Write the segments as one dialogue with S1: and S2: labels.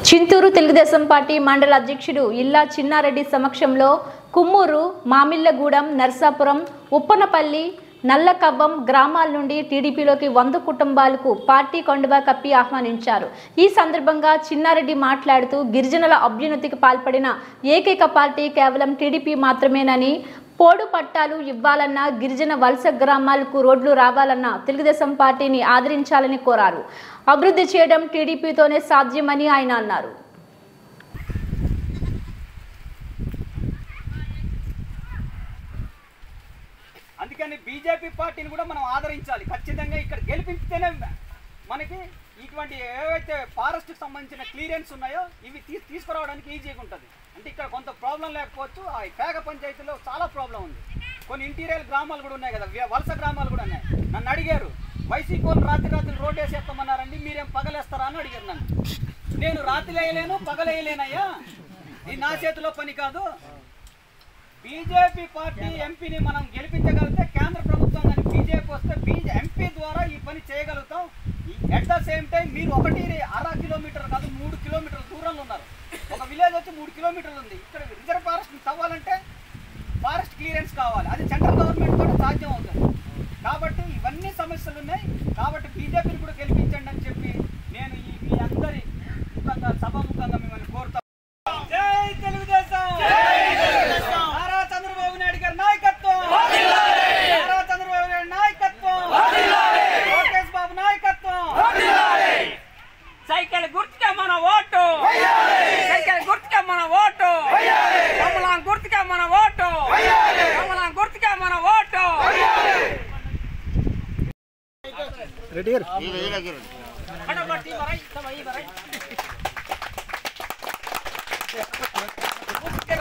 S1: Chintur Telugu Desam party మండల అధ్యక్షుడు ఇల్లా చిన్నారెడ్డి సమక్షంలో కుమ్మూరు, మామిళ్ళగూడెం, నర్సాపురం, ఉప్పనపల్లి, నల్లకవ్వం గ్రామాల నుండి టీడీపీలోకి 100 కుటుంబాలకు పార్టీ కండువా కప్పి ఆహ్వానించారు. ఈ సందర్భంగా చిన్నారెడ్డి మాట్లాడుతూ గిరిజనుల అభ్యున్నతికి పాల్పడిన ఏకైక పార్టీ కేవలం టీడీపీ మాత్రమేనని, పోడు పట్టాలు ఇవ్వాలన్నా, గిరిజన వలస గ్రామాలకు రోడ్లు రావాలన్నా తెలుగుదేశం పార్టీని ఆదరించాలని కోరారు. అభివృద్ధి చేయడం టీడీపీతోనే సాధ్యమని ఆయన అన్నారు.
S2: అందుకని బీజేపీ పార్టీని కూడా మనం ఆదరించాలి. ఖచ్చితంగా ఇక్కడ గెలిపిస్తేనే మనకి ఇటువంటి ఏవైతే ఫారెస్ట్కి సంబంధించిన క్లియరెన్స్ ఉన్నాయో ఇవి తీసుకురావడానికి ఈజీగా ఉంటుంది. అంటే ఇక్కడ కొంత ప్రాబ్లం లేకపోవచ్చు. ఆ పేగ పంచాయతీలో చాలా ప్రాబ్లం ఉంది. కొన్ని ఇంటీరియర్ గ్రామాలు కూడా ఉన్నాయి కదా, వలస గ్రామాలు కూడా ఉన్నాయి. నన్ను అడిగారు, వైసీపీ వాళ్ళు రాత్రి రోడ్డు వేసేస్తామన్నారండి, మీరేం పగలేస్తారా అని అడిగారు నన్ను. నేను రాత్రి వేయలేను, పగలేయలేనయ్యా, ఇది నా చేతిలో పని కాదు. బీజేపీ పార్టీ ఎంపీని మనం గెలిపించగలిగితే కేంద్ర ప్రభుత్వం కానీ బీజేపీ వస్తే ఎంపీ ద్వారా ఈ పని చేయగలుగుతాం. ఎట్ ద సేమ్ టైం మీరు 1.5 కిలోమీటర్ కాదు, 3 కిలోమీటర్ల దూరంలో ఉన్నారు. ఒక విలేజ్ వచ్చి 3 కిలోమీటర్లు ఉంది. ఇక్కడ రిజర్వ్ ఫారెస్ట్ తవ్వాలంటే ఫారెస్ట్ క్లియరెన్స్ కావాలి. అది సెంట్రల్ గవర్నమెంట్ కూడా సాధ్యం అవుతుంది. కాబట్టి ఇవన్నీ సమస్యలు ఉన్నాయి. కాబట్టి బీజేపీని కూడా గెలిపించండి అని చెప్పి నేను మీ అందరి ముఖంగా సభాముఖంగా మిమ్మల్ని కోరుతాను. జై తెలుగుదేశం! నారా చంద్రబాబు నాయుడు గారి నాయకత్వం! నారా చంద్రబాబు నాయుడు నాయకత్వం! లోకేష్ బాబు నాయకత్వం!
S3: సైకిల్ గుర్తుకే మన ఓటు, సైకిల్ గుర్తుకే మన ఓటు, కమలం గుర్తుకే మన ఓటు, కమలం గుర్తుకే మన ఓటు.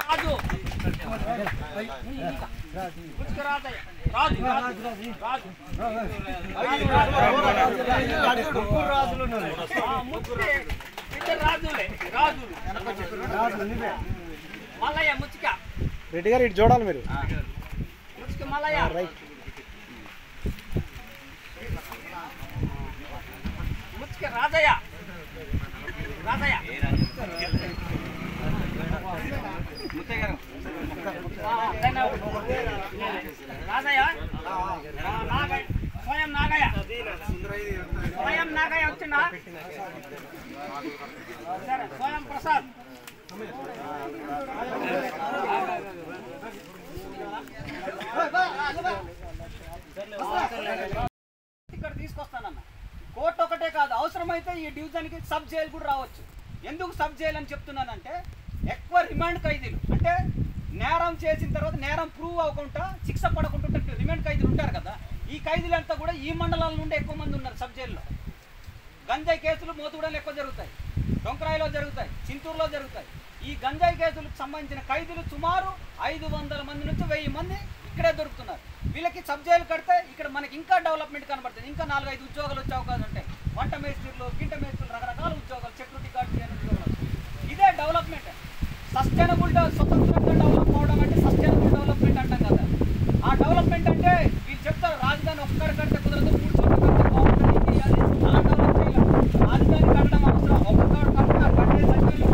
S3: రాజు మల్లయ్య ముచ్చిక
S4: రెడ్డి గారు ఇటు చూడాలి మీరు.
S3: ముచ్చిక మల్లయ్య ముచ్చిక రాజయ్య రాజయ్య రాజయ్య నాగయ్య స్వయం నాగయ్య స్వయం నాగయ్య వచ్చిందా? సరే, స్వయం ప్రసాద్
S2: ఇక్కడ తీసుకొస్తానన్న. కోర్టు ఒకటే కాదు, అవసరమైతే ఈ డివిజన్కి సబ్ జైలు కూడా రావచ్చు. ఎందుకు సబ్ జైలు అని చెప్తున్నానంటే, ఎక్కువ రిమాండ్ ఖైదీలు అంటే నేరం చేసిన తర్వాత నేరం ప్రూవ్ అవ్వకుండా శిక్ష పడకుండా రిమాండ్ ఖైదీలు ఉంటారు కదా, ఈ ఖైదీలంతా కూడా ఈ మండలాల నుండి ఎక్కువ మంది ఉన్నారు సబ్ జైల్లో. గంజాయి కేసులు మోతుగూడలో ఎక్కువ జరుగుతాయి, డొంకరాయిలో జరుగుతాయి, చింతూరులో జరుగుతాయి. ఈ గంజాయి కేసులకు సంబంధించిన ఖైదీలు సుమారు 500 మంది నుంచి 1000 మంది ఇక్కడే దొరుకుతున్నారు. వీళ్ళకి సబ్ జైలు కడితే ఇక్కడ మనకి ఇంకా డెవలప్మెంట్ కనబడుతుంది. ఇంకా 4-5 ఉద్యోగాలు వచ్చే అవకాశం ఉంటాయి. వంట మేస్త్రీలు, గింట మేస్త్రీలు, రకరకాల ఉద్యోగాలు, సెక్యూరిటీ గార్డ్ చేయని ఉద్యోగాలు. ఇదే డెవలప్మెంట్. సస్టైనబుల్ స్వతంత్రంగా డెవలప్ అవడం అంటే సస్టైనబుల్ డెవలప్మెంట్ అంటాం కదా. ఆ డెవలప్మెంట్ అంటే వీళ్ళు చెప్తారు రాజధాని ఒక్కడి కడితే కుదరదు, 3 చోట్ల కడితే బాగుంటుంది, చేయాలి, అలా డెవలప్ చేయాలి. రాజధాని కట్టడం అవసరం, ఒక్కడు కడితే కట్టే సంఖ్యలు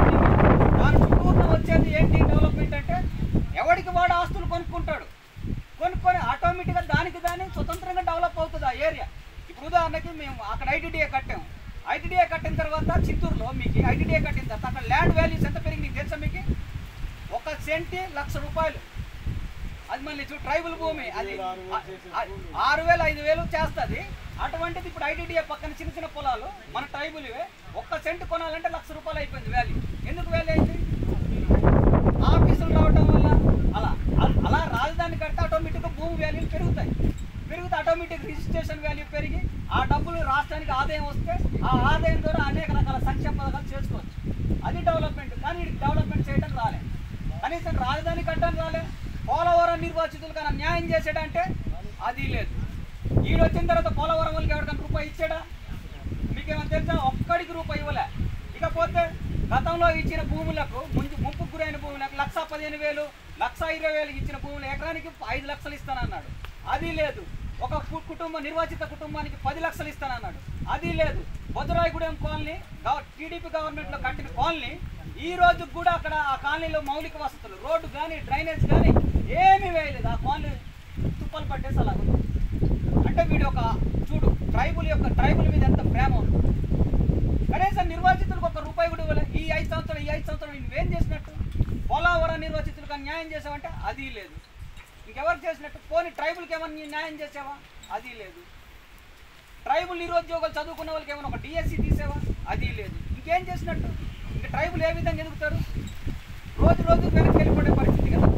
S2: దాని చుట్టూరు వచ్చేది ఏంటి డెవలప్మెంట్ అంటే, ఎవడికి వాడు ఆస్తులు కొనుక్కుంటాడు, కొనుక్కొని ఆటోమేటిక్గా దానికి స్వతంత్రంగా డెవలప్ అవుతుంది ఆ ఏరియా. ఇప్పుడు ఉదాహరణకి మేము అక్కడ ఐటీడీఏ కట్టాము. ఐటీడీఏ కట్టిన తర్వాత చింతూరులో మీకు ఐటీడీఏ కట్టిన తర్వాత అక్కడ ల్యాండ్ వాల్యూస్ ఎంత పెరిగింది నీకు తెలుసా? మీకు 1 సెంటు ₹1,00,000. అది మళ్ళీ ట్రైబల్ భూమి, అది 6,000 5,000 చేస్తుంది. అటువంటిది ఇప్పుడు ఐటీడీఏ పక్కన చిన్న చిన్న పొలాలు మన ట్రైబుల్ ఇవే 1 సెంటు కొనాలంటే ₹1,00,000 అయిపోయింది వాల్యూ. ఎందుకు వాల్యూ అయింది? ఆఫీసులు రావడం వల్ల. అలా రాజధాని కడితే ఆటోమేటిక్గా భూమి వాల్యూలు పెరిగితే ఆటోమేటిక్ రిజిస్ట్రేషన్ వాల్యూ పెరిగి ఆ డబ్బులు రాష్ట్రానికి ఆదాయం వస్తే ఆ ఆదాయం ద్వారా అనేక రకాల సంక్షేమ పథకాలు చేసుకోవచ్చు. అది డెవలప్మెంట్. కానీ ఇది డెవలప్మెంట్ చేయడం రాలే, కనీసం రాజధాని కట్టడం రాలే. పోలవరం నిర్వాసితులు కన్నా న్యాయం చేసాడంటే అది లేదు. ఈడొచ్చిన తర్వాత పోలవరం వాళ్ళకి ఎవరికైనా రూపాయి ఇచ్చాడా? మీకేమైనా తెలుసా? ఒక్కడికి రూపాయి ఇవ్వలే. ఇకపోతే గతంలో ఇచ్చిన భూములకు ముప్పుకు గురైన భూములకు 1,15,000 1,20,000 ఇచ్చిన భూములు ఎకరానికి 5 లక్షలు ఇస్తానన్నాడు. అది లేదు. ఒక కుటుంబం నిర్వాచిత కుటుంబానికి 10 లక్షలు ఇస్తానన్నాడు. అది లేదు. బొదురాయిగూడెం కాలనీ టీడీపీ గవర్నమెంట్లో కట్టిన కాలనీ ఈ రోజు కూడా అక్కడ ఆ కాలనీలో మౌలిక వసతులు రోడ్డు కానీ డ్రైనేజ్ కానీ ఏమీ వేయలేదు. ఆ కాలనీ తుప్పలు పట్టేసి అలా ఉంది. అంటే వీడు ఒక చూడు ట్రైబుల్ మీద ఎంత ప్రేమ ఉంది. కనీసం నిర్వాసితులకు ₹1 కూడా ఇవ్వలే. ఈ 5 సంవత్సరాలు నువ్వేం చేసినట్టు? పోలవరం నిర్వాసితులకు న్యాయం చేసావంటే అది లేదు. ఇంకెవరికి చేసినట్టు? పోనీ ట్రైబుల్కి ఏమన్నా న్యాయం చేసావా? అది లేదు. ట్రైబుల్ నిరుద్యోగులు చదువుకున్న వాళ్ళకి ఏమైనా ఒక డిఎస్సి తీసావా? అది లేదు. ఇంకేం చేసినట్టు? ఇంకా ట్రైబుల్ ఏ విధంగా ఎదుగుతారు? రోజు వెనక్కి వెళ్ళిపోయే పరిస్థితి కదా.